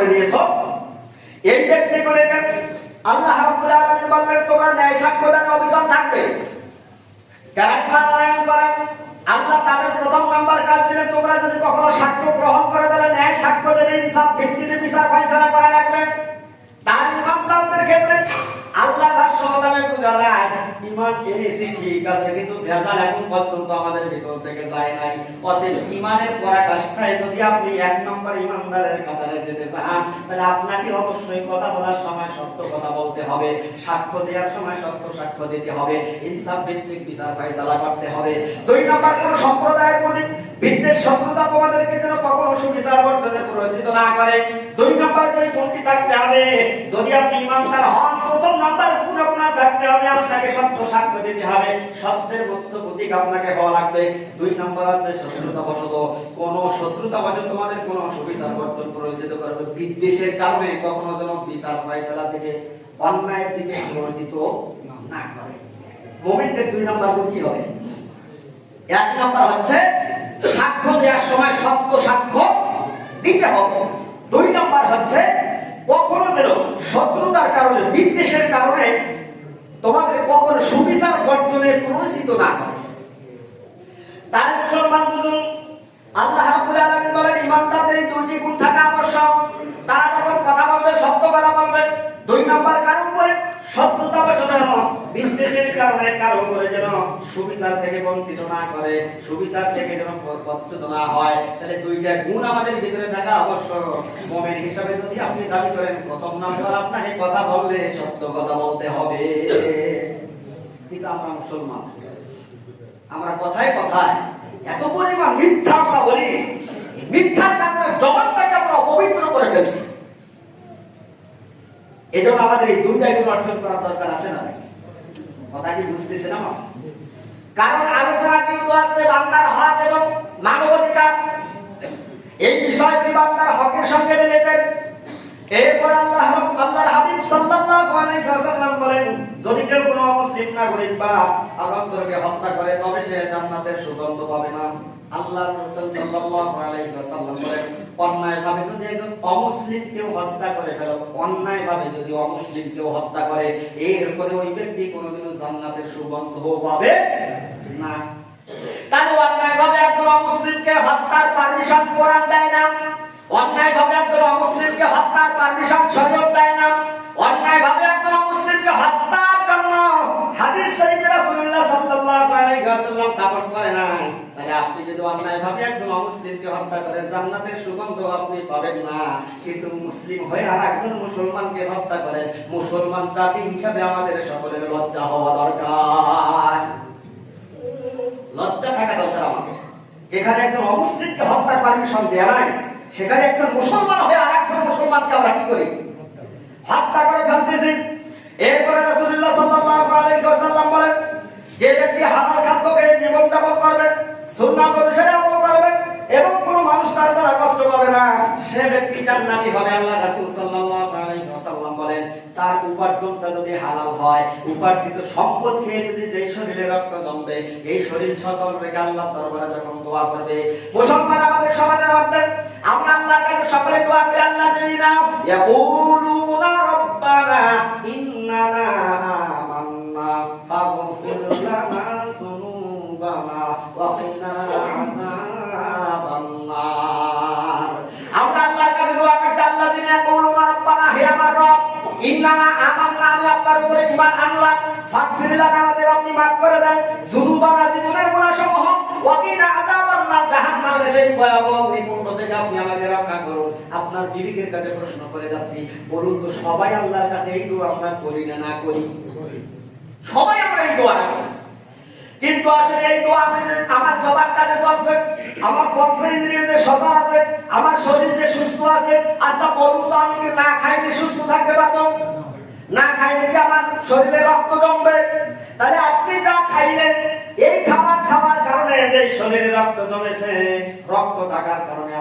করে নিয়েছো, এই ব্যক্তিগুলোকে আল্লাহ রাব্বুল আলামিন বললেন তোমরা ন্যায় সাক্ষ্য দানে অবিচল থাকবে। যারা ঈমান আনয়ন করে আল্লাহ তাদের প্রথম নাম্বার কাজ দিলেন তোমরা যদি কখনো সাক্ষ্য গ্রহণ করে তাহলে ন্যায় সাক্ষ্য দেবে, ইনসাফ ভিত্তিতে বিচার ফায়সালা করা রাখবে। তার ইমানদারদের ক্ষেত্রে আল্লাহ রাসূলুল্লাহ বুঝালেন ঈমান এনেছি ঠিক আছে, কিন্তু ভেজাল এখন পর্যন্ত আমাদের ভিতর থেকে যায় নাই। অতএব ঈমানের পরাকাষ্ঠায় যদি আপনি এক নম্বর ঈমানদারের কাতারে যেতে চান তাহলে আপনাকে অবশ্যই কথা বলার সময় সত্য কথা বলতে হবে, সাক্ষ্য দেওয়ার সময় সত্য সাক্ষ্য দিতে হবে, ইনসাফ ভিত্তিক বিচার ফায়সালা করতে হবে। দুই নম্বর কোন সম্প্রদায়ের প্রতি বিদ্বেষ শত্রুতা তোমাদেরকে যেন কখনো সুবিচার বর্তনে প্ররোচিত না করে। দুই নম্বর যে কোনটি থাকতে হবে, যদি আপনি ঈমানদার হন প্রথম নাম্বার পুরোপুরি থাকতে হবে, আপনাকে সত্য সাক্ষ্য দিতে হবে, সত্যের মধ্যে প্রতীক আপনাকে হওয়া লাগবে। দুই নম্বর আছে শত্রুতা বশত, কোন শত্রুতা বশত তোমাদের কোন সুবিচার বর্তন প্ররোচিত করবে, বিদ্বেষের কারণে কখনো যেন বিচার ফায়সালা থেকে অন্যায়ের দিকে প্ররোচিত না করে। মুমিনদের দুই নম্বর কি হবে? এক নম্বর হচ্ছে সাক্ষ্য দেওয়ার সময় সত্য সাক্ষ্য দিতে হবে। দুই নম্বর হচ্ছে কখনো যেন শত্রুতার কারণে বিদ্বেষের কারণে তোমাদের কখনো সুবিচার বর্জনে প্ররোচিত না করে। তার মুসলমান বুঝুন আল্লাহ রাব্বুল আলামিন বলেন ঈমানদারদের এই দুইটি গুণ থাকা আবশ্যক। তারা যখন কথা বলবে সত্য কথা বলবে। দুই নম্বর কারণ করে শত্রুতা বশত বিদ্বেষের কারণে কারো করে যেন সুবিচার থেকে বঞ্চিত না করে, সুবিচার থেকে যেন বঞ্চিত না হয়। তাহলে দুইটা গুণ আমাদের ভিতরে থাকা আবশ্যক। মুমিন হিসাবে যদি আপনি দাবি করেন প্রথম নাম্বার আপনাকে কথা বললে সত্য কথা বলতে হবে। কিন্তু আমরা মুসলমান, আমরা কথায় কথায় এত পরিমাণ মিথ্যা আমরা বলি, মিথ্যার কারণে জগৎটাকে আমরা অপবিত্র করে ফেলছি। এজন্য আমাদের এই দুইটাই গুণ অর্জন করা দরকার আছে না? কথা কি বুঝতেছে না? কারণ আলোচনা কিন্তু আছে বান্দার হক এবং মানবাধিকার, এই বিষয়টি বান্দার হকের সঙ্গে রিলেটেড। এরপর আল্লাহর হাবিব সাল্লাল্লাহু আলাইহি ওয়াসাল্লাম বলেন যদি কেউ কোনো অমুসলিম নাগরিক বা আগান্তরকে হত্যা করে তবে সে জান্নাতের সুগন্ধ পাবে না। আল্লাহর রাসূল সাল্লাল্লাহু আলাইহি ওয়াসাল্লাম বলেন অন্যায়ভাবে যদি একজন অমুসলিম কেউ হত্যা করে ফেলে, অন্যায়ভাবে যদি অমুসলিম কেউ হত্যা করে এরপরে ওই ব্যক্তি কোনোদিনও জান্নাতের সুগন্ধ পাবে না। তাহলে অন্যায়ভাবে একজন অমুসলিমকে হত্যার পারমিশন কোরআন দেয় না, অন্যায়ভাবে একজন অমুসলিমকে হত্যার পারমিশন শরীয়ত দেয় না, অন্যায়ভাবে একজন অমুসলিমকে হত্যার জন্য হাদিস শরীফে রাসূলুল্লাহ সাল্লাল্লাহু আলাইহি ওয়াসাল্লাম সাপোর্ট করে না। তাহলে আপনি যদি অন্যায়ভাবে একজন অমুসলিমকে হত্যা করেন জান্নাতের সুগন্ধ আপনি পাবেন না। কিন্তু মুসলিম হয়ে আর একজন মুসলমানকে হত্যা করেন, মুসলমান জাতি হিসাবে আমাদের সকলের লজ্জা হওয়া দরকার। লজ্জা থাকা দরকার আমাদের। যেখানে একজন অমুসলিমকে হত্যার পারমিশন দেয়া নাই সেখানে একজন মুসলমান হয়ে আর একজন মুসলমানকে আমরা কি করি? হত্যা করে ফেলতেছি। এরপরে রাসূলুল্লাহ সাল্লাল্লাহু আলাইহি ওয়াসাল্লাম বলেন যে ব্যক্তি হালাল খাদ্য খেয়ে জীবন যাপন করবে, সুন্নাত অনুসারে আমল করবে এবং কোনো মানুষ তার দ্বারা কষ্ট পাবে না, সে ব্যক্তি জান্নাতি হবে। আল্লাহ রাসূল সাল্লাল্লাহু আলাইহি ওয়াসাল্লাম বলেন তার উপার্জনটা যদি হালাল হয়, উপার্জিত সম্পদ খেয়ে যদি যেই শরীরে রক্ত জমবে এই শরীর সচল রেখে আল্লাহর দরবারে যখন দোয়া করবে। মুসলমান আমাদের সমাজের মধ্যে আমরা আল্লাহর কাছে সকলে দোয়া করি আল্লাহ দিনা ইয়াকুলুনা রব্বানা ইন্নানা আমান্না ফাগফির লানা যুনুবানা ওয়া কিনা আযাবান নার। আমরা আল্লাহর কাছে দোয়া করছি আল্লাহ দিনা ইয়াকুলুনা রব্বানা হে আমার রব ইন্নানা আমান্না আমি আপনার উপরে ঈমান আনলাম, ফাগফির লানা আমাদের আপনি মাফ করে দেন, যুনুবানা জীবনের গুনাহসমূহ ওয়া কিনা আযাবান নার জাহান্নামের সেই ভয়াবহ নিপুণ্য থেকে আপনি আমাদের রক্ষা করুন। আপনার বিবেকের কাছে প্রশ্ন করে যাচ্ছি, বলুন তো সবাই আল্লাহর কাছে এই দোয়া আমরা করি না না করি? সবাই আমরা এই দোয়া করি, কিন্তু আসলে এই দোয়া আমার জবানটা যে চলছে, আমার কনফিডেন্স সজা আছে, আমার শরীর যে সুস্থ আছে, আচ্ছা বলুন তো আমি না খাইলে সুস্থ থাকতে পারবো? না খাইলে কি আমার শরীরে রক্ত জমবে? তাহলে আপনি যা খাইলেন এই খাবার খাওয়ার কারণে যে শরীরে রক্ত জমেছে, রক্ত থাকার কারণে